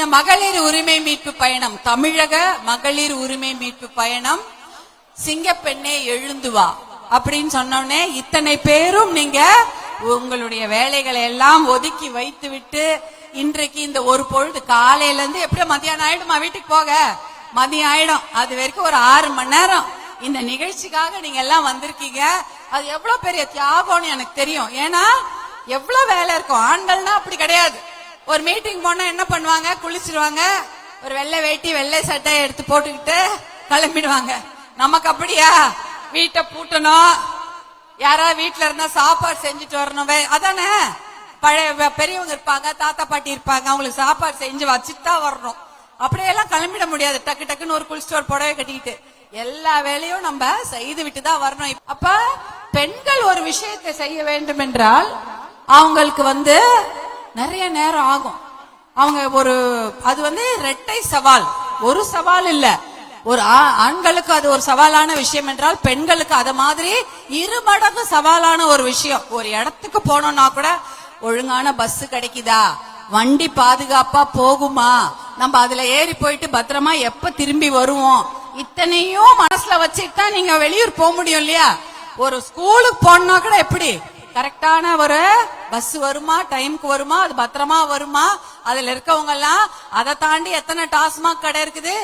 இந்த மகளிர் உரிமை மீட்பு பயணம், தமிழக மகளிர் உரிமை மீட்பு பயணம், சிங்கப்பெண்ணே எழுந்து வா அப்படின்னு சொன்னோடனே இத்தனை பேரும் நீங்க உங்களுடைய வேலைகளை எல்லாம் ஒதுக்கி வைத்து விட்டு இன்றைக்கு இந்த ஒரு பொழுது காலையில இருந்து எப்படியும் மதியானம் ஆயிடுமா, வீட்டுக்கு போக மதியம் ஆயிடும், அது வரைக்கும் ஒரு 6 மணி நேரம் இந்த நிகழ்ச்சிக்காக நீங்க எல்லாம் வந்திருக்கீங்க. அது எவ்வளவு பெரிய தியாகம்னு எனக்கு தெரியும். ஏன்னா எவ்வளவு வேலை இருக்கும். ஆண்கள்னா அப்படி கிடையாது. ஒரு மீட்டிங் போனா என்ன பண்ணுவாங்க, குளிச்சிருவாங்க, ஒரு வெள்ளை வேட்டி வெள்ளை சட்டை எடுத்து போட்டுக்கிட்டு கிளம்பிடுவாங்க. நமக்கு அப்படியா, வீட்டை பூட்டணும், யாராவது வீட்டுல இருந்தா சாப்பாடு செஞ்சுட்டு வரணும், அதானே. பழைய பெரியவங்க இருப்பாங்க, தாத்தா பாட்டி இருப்பாங்க, அவங்களுக்கு சாப்பாடு செஞ்சு வச்சுட்டா வரணும். அப்படியெல்லாம் கிளம்பிட முடியாது. டக்கு டக்குன்னு ஒரு குளிச்சுட்டு ஒரு புடவை கட்டிக்கிட்டு எல்லா வேலையும் நம்ம செய்து விட்டுதான் வரணும். அப்ப பெண்கள் ஒரு விஷயத்தை செய்ய வேண்டும் என்றால் அவங்களுக்கு நிறைய நேரம் ஆகும். அவங்க அது இரட்டை சவால், ஒரு சவால் இல்ல. ஒரு ஆண்களுக்கு அது ஒரு சவாலான விஷயம் என்றால் பெண்களுக்கு அது மாதிரி 2 மடங்கு சவாலான ஒரு விஷயம். ஒரு இடத்துக்கு போனோம்னா கூட ஒழுங்கான பஸ் கிடைக்குதா, வண்டி பாதுகாப்பா போகுமா, நம்ம அதுல ஏறி போயிட்டு பத்திரமா எப்ப திரும்பி வருவோம், இத்தனையும் மனசுல வச்சுட்டு தான் நீங்க வெளியூர் போக முடியும் இல்லையா. ஒரு ஸ்கூலுக்கு போனா கூட எப்படி கரெக்டான ஒரு பஸ் வருமா, டைமுக்கு வருமா, அது பத்திரமா வருமா, அதுல இருக்கவங்க எல்லாம் அதை தாண்டி எத்தனை டாஸ்மாக் கடை இருக்குது,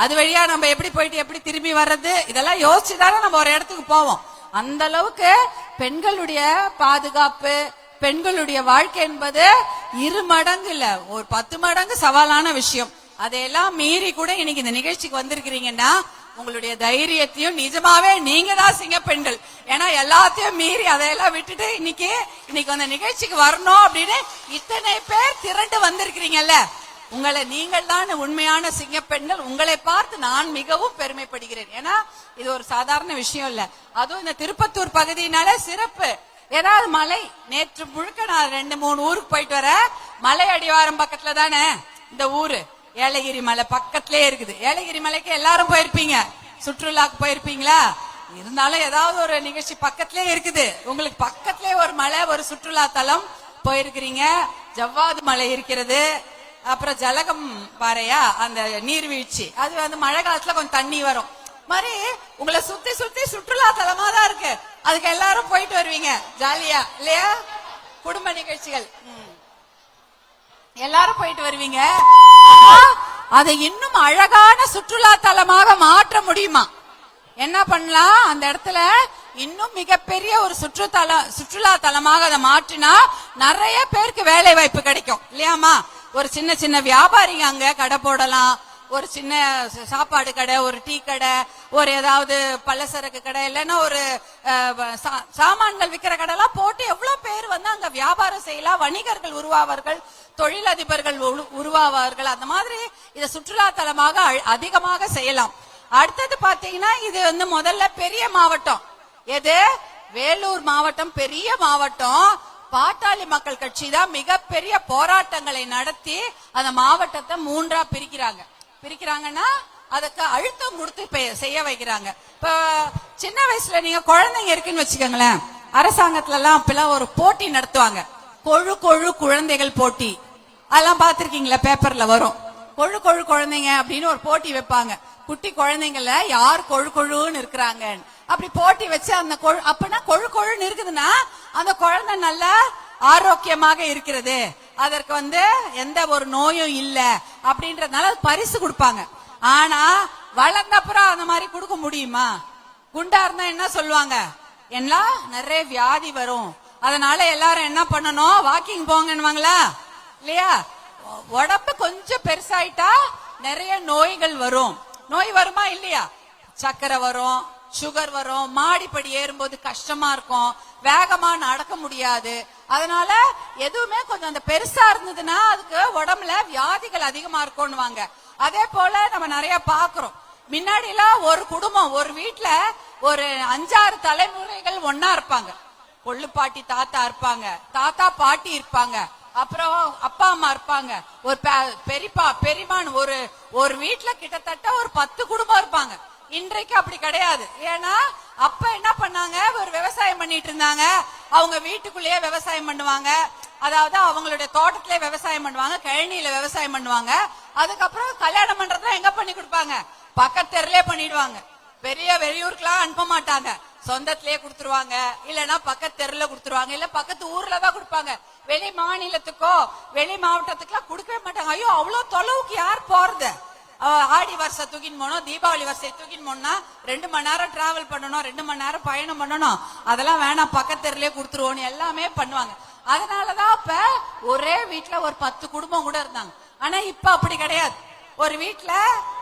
அது வழியா நம்ம எப்படி போயிட்டு எப்படி திரும்பி வர்றது, இதெல்லாம் யோசிச்சுதானே நம்ம ஒரு இடத்துக்கு போவோம். அந்த அளவுக்கு பெண்களுடைய பாதுகாப்பு, பெண்களுடைய வாழ்க்கை என்பது 2 மடங்கு இல்ல, ஒரு 10 மடங்கு சவாலான விஷயம். அதையெல்லாம் மீறி கூட இன்னைக்கு இந்த நிகழ்ச்சிக்கு வந்திருக்கிறீங்கன்னா உங்களுடைய தைரியத்தையும் நிஜமாவே நீங்க தான் சிங்க பெண்கள். ஏன்னா எல்லாத்தையும் மீறி அதையெல்லாம் விட்டுட்டு இன்னைக்கு அந்த நிகழ்ச்சிக்கு வரணும் அப்படின்னு இத்தனை பேர் திரண்டு வந்திருக்கிறீங்கல்ல, உங்களை நீங்கள் தான் உண்மையான சிங்க பெண்கள். உங்களை பார்த்து நான் மிகவும் பெருமைப்படுகிறேன். ஏன்னா இது ஒரு சாதாரண விஷயம் இல்ல. அதுவும் இந்த திருப்பத்தூர் பகுதியினால சிறப்பு. ஏதாவது மலை, நேற்று முழுக்க நான் 2-3 ஊருக்கு போயிட்டு வர, மலை அடிவாரம் பக்கத்துல தானே இந்த ஊரு, ஏலகிரி மலை பக்கத்திலே இருக்குது. ஏலகிரி மலைக்கு எல்லாரும் போயிருப்பீங்க, சுற்றுலாக்கு போயிருப்பீங்களா? இருந்தாலும் ஏதாவது ஒரு நிகழ்ச்சி பக்கத்திலே இருக்குது. உங்களுக்கு பக்கத்திலே ஒரு மலை, ஒரு சுற்றுலா தலம் போயிருக்கிறீங்க. ஜவ்வாது மலை இருக்கிறது, அப்புறம் ஜலகம் பாறையா அந்த நீர்வீழ்ச்சி, அது மழை காலத்துல கொஞ்சம் தண்ணி வரும் மாதிரி உங்களை சுத்தி சுத்தி சுற்றுலா தலமா தான் இருக்கு. அதுக்கு எல்லாரும் போயிட்டு வருவீங்க ஜாலியா இல்லையா? குடும்ப நிகழ்ச்சிகள் எல்லாரும் போயிட்டு வருவீங்க. அதை இன்னும் அழகான சுற்றுலா தலமாக மாற்ற முடியுமா? என்ன பண்ணலாம், அந்த இடத்துல இன்னும் மிகப்பெரிய ஒரு சுற்றுலா தலமாக அதை மாற்றினா நிறைய பேருக்கு வேலை வாய்ப்பு கிடைக்கும் இல்லையாமா? ஒரு சின்ன சின்ன வியாபாரிங்க அங்க கடை போடலாம், ஒரு சின்ன சாப்பாடு கடை, ஒரு டீ கடை, ஒரு ஏதாவது பலசரக்கு கடை, இல்லைன்னா ஒரு சாமான்கள் விற்கிற கடை எல்லாம் போட்டு எவ்வளவு பேர் அங்க வியாபாரம் செய்யலாம், வணிகர்கள் உருவாவார்கள், தொழிலதிபர்கள் உருவாவார்கள். அந்த மாதிரி இதை சுற்றுலா தலமாக அதிகமாக செய்யலாம். அடுத்தது பாத்தீங்கன்னா இது முதல்ல பெரிய மாவட்டம், எது வேலூர் மாவட்டம் பெரிய மாவட்டம். பாட்டாளி மக்கள் கட்சி தான் மிகப்பெரிய போராட்டங்களை நடத்தி அந்த மாவட்டத்தை 3ஆ பிரிக்கிறாங்கன்னா அதுக்கு அழுத்தம் கொடுத்து செய்ய வைக்கிறாங்க. இப்ப சின்ன வயசுல நீங்க குழந்தைங்க இருக்குன்னு வச்சுக்கோங்களேன், அரசாங்கத்துல எல்லாம் அப்பெல்லாம் ஒரு போட்டி நடத்துவாங்க, கொழு குழந்தைகள் போட்டி. அதெல்லாம் பாத்திருக்கீங்களா? பேப்பர்ல வரும், கொழு குழந்தைங்க அப்படின்னு ஒரு போட்டி வைப்பாங்க. குட்டி குழந்தைங்கள யார் கொழுன்னு இருக்கிறாங்க அப்படி போட்டி வச்சு அந்த அப்படின்னா கொழுன்னு இருக்குதுன்னா அந்த குழந்தை நல்லா ஆரோக்கியமாக இருக்கிறது, அதற்கு எந்த ஒரு நோயும் இல்ல அப்படின்றதுனால பரிசு கொடுப்பாங்க. ஆனா வளர்ந்த அப்புறம் அந்த மாதிரி கொடுக்க முடியுமா? குண்டா இருந்தா என்ன சொல்லுவாங்க, எல்லாம் நிறைய வியாதி வரும், அதனால எல்லாரும் என்ன பண்ணணும், வாக்கிங் போங்கன்னுவாங்களா இல்லையா? உடம்பு கொஞ்சம் பெருசாயிட்டா நிறைய நோய்கள் வரும். நோய் வருமா இல்லையா? சக்கரை வரும், சுகர் வரும், மாடிப்படி ஏறும்போது கஷ்டமா இருக்கும், வேகமா நடக்க முடியாது. அதனால எதுவுமே கொஞ்சம் அந்த பெருசா இருந்ததுன்னா அதுக்கு உடம்புல வியாதிகள் அதிகமா இருக்கும்னுவாங்க. அதே போல நம்ம நிறைய பாக்குறோம். முன்னாடி எல்லாம் ஒரு குடும்பம், ஒரு வீட்டுல ஒரு 5-6 தலைமுறைகள் ஒன்னா இருப்பாங்க. கொள்ளு பாட்டி தாத்தா இருப்பாங்க, தாத்தா பாட்டி இருப்பாங்க, அப்புறம் அப்பா அம்மா இருப்பாங்க, ஒரு பெரியப்பா பெரியமான், ஒரு வீட்டுல கிட்டத்தட்ட ஒரு 10 குடும்பம் இருப்பாங்க. இன்றைக்கு அப்படி கிடையாது. ஏன்னா அப்ப என்ன பண்ணாங்க, ஒரு விவசாயம் பண்ணிட்டு இருந்தாங்க, அவங்க வீட்டுக்குள்ளேயே விவசாயம் பண்ணுவாங்க, அதாவது அவங்களுடைய தோட்டத்திலே விவசாயம் பண்ணுவாங்க, கழனியில விவசாயம் பண்ணுவாங்க. அதுக்கப்புறம் கல்யாணம் பண்றதுலாம் எங்க பண்ணி கொடுப்பாங்க? பக்கத்து தெருலயே பண்ணிடுவாங்க. பெரிய வெளியூருக்குலாம் அனுப்ப மாட்டாங்க, சொந்தத்திலேயே கொடுத்துருவாங்க, இல்லன்னா பக்கத்து தெருல கொடுத்துருவாங்க, இல்ல பக்கத்து ஊர்ல தான் கொடுப்பாங்க. வெளி மாநிலத்துக்கோ வெளி மாவட்டத்துக்குலாம் கொடுக்கவே மாட்டாங்க. ஐயோ, அவ்வளவு தொலைவுக்கு யார் போறது? ஆடி வருஷம் தூக்கின்னு போனோம், தீபாவளி வருஷம் தூக்கின்னு போனா 2 மணி நேரம் டிராவல் பண்ணணும், 2 மணி நேரம் பயணம் பண்ணணும், அதெல்லாம் வேணாம், பக்கத்து தெருலயே கொடுத்துருவோம் எல்லாமே பண்ணுவாங்க. அதனாலதான் இப்ப ஒரே வீட்டுல ஒரு 10 குடும்பம் கூட இருந்தாங்க. ஆனா இப்ப அப்படி கிடையாது. ஒரு வீட்டுல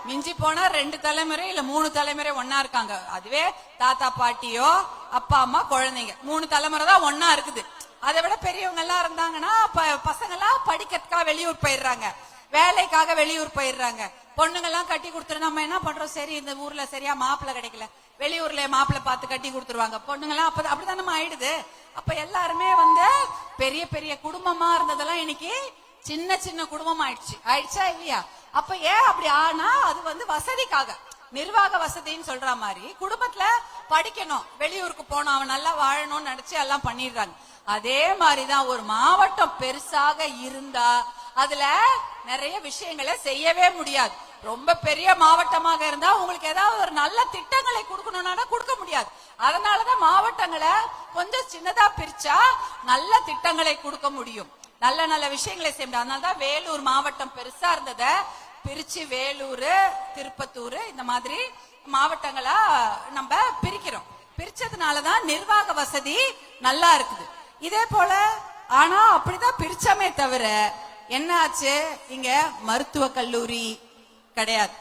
மிஞ்சி போனா 2 தலைமுறை இல்ல 3 தலைமுறை ஒன்னா இருக்காங்க. அதுவே தாத்தா பாட்டியோ அப்பா அம்மா குழந்தைங்க 3 தலைமுறை தான் ஒன்னா இருக்குது. அதை விட பெரியவங்க எல்லாம் இருந்தாங்கன்னா பசங்க எல்லாம் படிக்கிறதுக்காக வெளியூர் போயிடுறாங்க, வேலைக்காக வெளியூர் போயிடுறாங்க. பொண்ணுங்க எல்லாம் கட்டி கொடுத்துரு. நம்ம என்ன பண்றோம்? சரி, இந்த ஊர்ல சரியா மாப்பிள்ள கிடைக்கல, வெளியூர்ல மாப்பிள்ள பார்த்து கட்டி கொடுத்துருவாங்க. பொண்ணுங்க எல்லாம் அப்படித்தானே ஆயிடுது. அப்ப எல்லாருமே பெரிய பெரிய குடும்பமா இருந்ததெல்லாம் இன்னைக்கு சின்ன சின்ன குடும்பம் ஆயிடுச்சா இல்லையா? அப்ப ஏன் அப்படி ஆனா அது வசதிக்காக, நிர்வாக வசதின்னு சொல்ற மாதிரி குடும்பத்துல படிக்கணும், வெளியூருக்கு போனோம், அவன் நல்லா வாழணும்னு நினைச்சு எல்லாம் பண்ணிடுறாங்க. அதே மாதிரிதான் ஒரு மாவட்டம் பெருசாக இருந்தா அதுல நிறைய விஷயங்களை செய்யவே முடியாது. ரொம்ப பெரிய மாவட்டமாக இருந்தா உங்களுக்கு ஏதாவது ஒரு நல்ல திட்டங்களை கொடுக்கணும்னா கொடுக்க முடியாது. அதனாலதான் மாவட்டங்களை கொஞ்சம் சின்னதா பிரிச்சா நல்ல திட்டங்களை கொடுக்க முடியும், நல்ல நல்ல விஷயங்களை செய்ய முடியும். அதனாலதான் வேலூர் மாவட்டம் பெருசா இருந்தத பிரிச்சு வேலூர், திருப்பத்தூர் இந்த மாதிரி மாவட்டங்களா நம்ம பிரிக்கிறோம். பிரிச்சதுனாலதான் நிர்வாக வசதி நல்லா இருக்குது. இதே போல ஆனா அப்படிதான் பிரிச்சமே தவிர என்ன ஆச்சு? இங்க மருத்துவ கல்லூரி கிடையாது.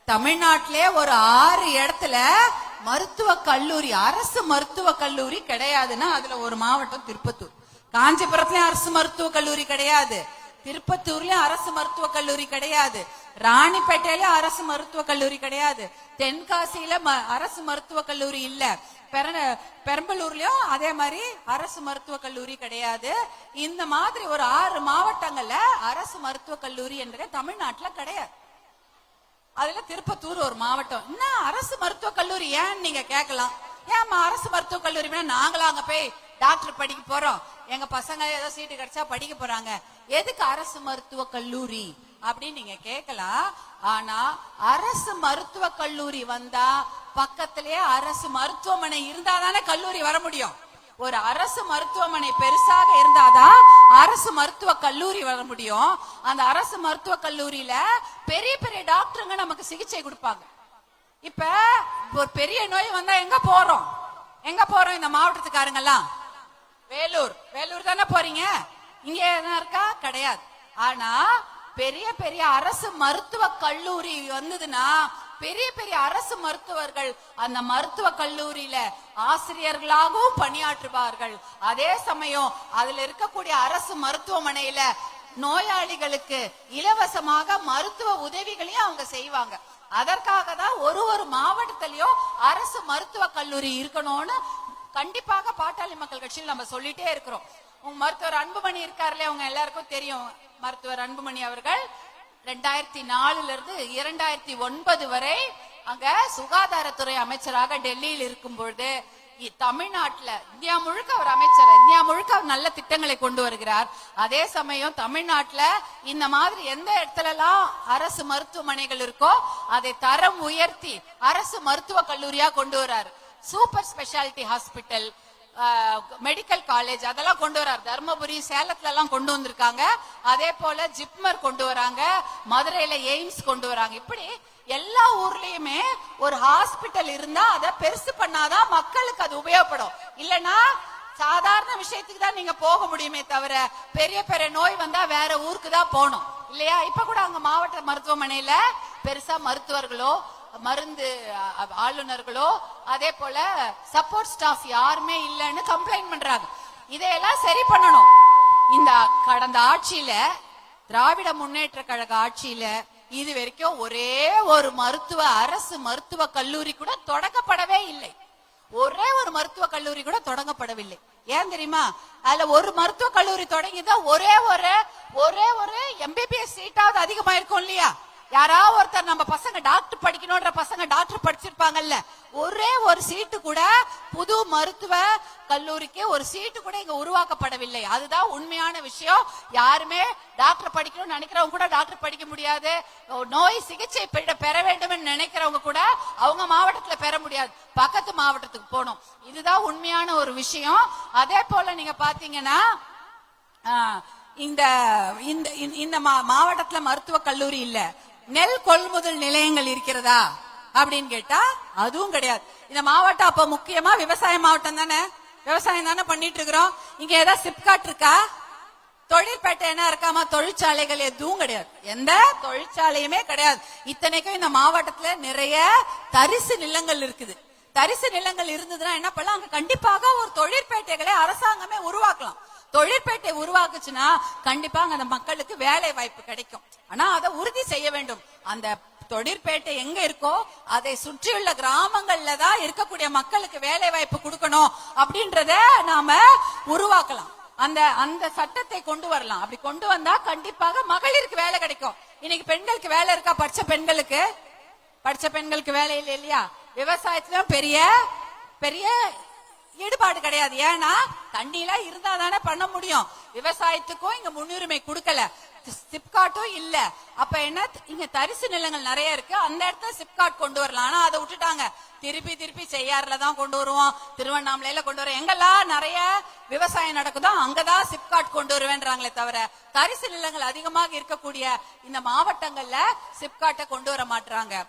தமிழ்நாட்டிலே ஒரு 6 இடத்துல மருத்துவ கல்லூரி, அரசு மருத்துவ கல்லூரி கிடையாதுன்னா அதுல ஒரு மாவட்டம் திருப்பத்தூர். காஞ்சிபுரத்துலயும் அரசு மருத்துவ கல்லூரி கிடையாது, திருப்பத்தூர்லயும் அரசு மருத்துவ கல்லூரி கிடையாது, ராணிப்பேட்டையில அரசு மருத்துவ கல்லூரி கிடையாது, தென்காசியில அரசு மருத்துவ கல்லூரி இல்ல, பெரம்பலூர்லயும் அதே மாதிரி அரசு மருத்துவ கல்லூரி கிடையாது. இந்த மாதிரி ஒரு 6 மாவட்டங்கள்ல அரசு மருத்துவ கல்லூரி என்ற தமிழ்நாட்டுல கிடையாது. அதுல திருப்பத்தூர் ஒரு மாவட்டம். இன்னும் அரசு மருத்துவ கல்லூரி ஏன்னு நீங்க கேட்கலாம். ஏன் அரசு மருத்துவ கல்லூரி நாங்களும் அங்க போய் டாக்டர் படிக்க போறோம், எங்க பசங்க ஏதோ சீட்டு கிடைச்சா படிக்க போறாங்க, எதுக்கு அரசு மருத்துவ கல்லூரி அப்படின்னு நீங்க கேட்கலாம். ஆனா அரசு மருத்துவ கல்லூரி வந்தா பக்கத்திலேயே அரசு மருத்துவமனை இருந்தாதானே கல்லூரி வர முடியும். ஒரு அரசு மருத்துவமனை பெருசாக இருந்தாதான் அரசு மருத்துவ கல்லூரி வர முடியும். அந்த அரசு மருத்துவ கல்லூரியில பெரிய பெரிய டாக்டருங்க நமக்கு சிகிச்சை கொடுப்பாங்க. இப்ப ஒரு பெரிய நோய் வந்தா எங்க போறோம்? இந்த மாவட்டத்துக்காரங்கெல்லாம் வேலூர் தானே போறீங்க. இங்க என்ன இருக்கா? கிடையாது. ஆனா பெரிய பெரிய அரசு மருத்துவ கல்லூரி வந்ததுன்னா பெரிய பெரிய அரசு மருத்துவர்கள் அந்த மருத்துவ கல்லூரியில ஆசிரியர்களாகவும் பணியாற்றுவார்கள். அதே சமயம் அதுல இருக்கக்கூடிய அரசு மருத்துவமனையில நோயாளிகளுக்கு இலவசமாக மருத்துவ உதவிகளையும் அவங்க செய்வாங்க. அதற்காக தான் ஒரு மாவட்டத்திலயும் அரசு மருத்துவ கல்லூரி இருக்கணும்னு கண்டிப்பாக பாட்டாளி மக்கள் கட்சியில் நம்ம சொல்லிட்டே இருக்கிறோம். உங்க மருத்துவர் அன்புமணி இருக்காருல்ல, உங்க எல்லாருக்கும் தெரியும். மருத்துவர் அன்புமணி அவர்கள் 2004 இருந்து 2009 வரை அங்க சுகாதாரத்துறை அமைச்சராக டெல்லியில் இருக்கும் பொழுது தமிழ்நாட்டுல இந்தியா முழுக்க அவர் அமைச்சர், இந்தியா முழுக்க அவர் நல்ல திட்டங்களை கொண்டு வருகிறார். அதே சமயம் தமிழ்நாட்டுல இந்த மாதிரி எந்த இடத்துல எல்லாம் அரசு மருத்துவமனைகள் இருக்கோ அதை தரம் உயர்த்தி அரசு மருத்துவ கல்லூரியா கொண்டு வர்றாரு. Super speciality hospital, medical college அதெல்லாம் கொண்டு வராரு. தர்மபுரி, சேலத்துல எல்லாம் கொண்டு வந்திருக்காங்க. அதே போல ஜிப்மர் கொண்டு வராங்க, மதுரையில எய்ம்ஸ் கொண்டு வராங்க. இப்படி எல்லா ஊர்லயுமே ஒரு ஹாஸ்பிட்டல் இருந்தா அதை பெருசு பண்ணாதான் மக்களுக்கு அது உபயோகப்படும். இல்லனா சாதாரண விஷயத்துக்கு தான் நீங்க போக முடியுமே தவிர பெரிய பெரிய நோய் வந்தா வேற ஊருக்கு தான் போகணும் இல்லையா? இப்ப கூட அங்க மாவட்ட மருத்துவமனையில பெருசா மருத்துவர்களோ மருந்து ஆளுநர்களோ அதே போல சப்போர்ட் ஸ்டாஃப் யாருமே இல்லைன்னு கம்ப்ளைண்ட் பண்றாங்க. இதையெல்லாம் சரி பண்ணணும். இந்த கடந்த ஆட்சியில, திராவிட முன்னேற்ற கழக ஆட்சியில இது வரைக்கும் ஒரே ஒரு அரசு மருத்துவ கல்லூரி கூட தொடங்கப்படவே இல்லை. ஒரே ஒரு மருத்துவ கல்லூரி கூட தொடங்கப்படவில்லை. ஏன் தெரியுமா? அதுல ஒரு மருத்துவ கல்லூரி தொடங்கிதான் ஒரே ஒரு எம்பிபிஎஸ் சீட்டாவது அதிகமா இருக்கும் இல்லையா? யாராவது ஒருத்தர் நம்ம பசங்க டாக்டர் படிக்கணும்ன்ற பசங்க டாக்டர் படிச்சிருப்பாங்கல்ல, ஒரே ஒரு சீட்டு கூட புது மருத்துவ கல்லூரிக்கு ஒரு சீட்டு கூட இங்க உருவாக்கப்படவில்லை. அதுதான் உண்மையான விஷயம். யாருமே டாக்டர் படிக்கணும்னு நினைக்கிறவங்க கூட டாக்டர் படிக்க முடியாது. நோய் சிகிச்சை பெற வேண்டும் நினைக்கிறவங்க கூட அவங்க மாவட்டத்துல பெற முடியாது, பக்கத்து மாவட்டத்துக்கு போகணும். இதுதான் உண்மையான ஒரு விஷயம். அதே போல நீங்க பாத்தீங்கன்னா இந்த இந்த மாவட்டத்துல மருத்துவ கல்லூரி இல்ல. நெல் கொள்முதல் நிலையங்கள் இருக்கிறதா அப்படின்னு கேட்டா அதுவும் கிடையாது. இந்த மாவட்டம் அப்ப முக்கியமா விவசாய மாவட்டம் தானே, விவசாயம் தானே பண்ணிட்டு இருக்கிறோம். இங்க ஏதாவது சிப்காட் இருக்கா? தொழிற்பேட்டை என்ன இருக்காமா? தொழிற்சாலைகள் எதுவும் கிடையாது, எந்த தொழிற்சாலையுமே கிடையாது. இத்தனைக்கும் இந்த மாவட்டத்துல நிறைய தரிசு நிலங்கள் இருக்குது. தரிசு நிலங்கள் இருந்ததுன்னா என்ன பண்ணலாம், அங்க கண்டிப்பாக ஒரு தொழிற்பேட்டைகளை அரசாங்கமே உருவாக்கலாம். தொழிற்பேட்டை உருவாக்குச்சுன்னா கண்டிப்பா அந்த மக்களுக்கு வேலை வாய்ப்பு கிடைக்கும். ஆனா அதை உறுதி செய்ய வேண்டும். அந்த தொழிற்பேட்டை எங்க இருக்கோ அதை சுற்றியுள்ள கிராமங்கள்ல தான் இருக்கக்கூடிய மக்களுக்கு வேலை வாய்ப்பு கொடுக்கணும் அப்படின்றத நாம உருவாக்கலாம். அந்த அந்த சட்டத்தை கொண்டு வரலாம். அப்படி கொண்டு வந்தா கண்டிப்பாக மகளிருக்கு வேலை கிடைக்கும். இன்னைக்கு பெண்களுக்கு வேலை இருக்கா? படிச்ச பெண்களுக்கு வேலை இல்லை இல்லையா? விவசாயத்திலும் பெரிய பெரிய ஈடுபாடு கிடையாது. ஏன்னா தண்ணிலாம் இருந்தா தானே பண்ண முடியும். விவசாயத்துக்கும் இங்க முன்னுரிமை கொடுக்கல, சிப்காட்டும் இல்ல. அப்ப என்ன, இங்க தரிசு நிலங்கள் நிறைய இருக்கு, அந்த இடத்துல சிப்காட் கொண்டு வரலாம். ஆனா அதை விட்டுட்டாங்க. திருப்பி செய்யாறுல தான் கொண்டு வருவோம், திருவண்ணாமலையில கொண்டு வரோம். எங்கெல்லாம் நிறைய விவசாயம் நடக்குதோ அங்கதான் சிப்காட் கொண்டு வருவேன்றாங்களே தவிர தரிசு நிலங்கள் அதிகமாக இருக்கக்கூடிய இந்த மாவட்டங்கள்ல சிப்காட்டை கொண்டு வர மாட்டாங்க.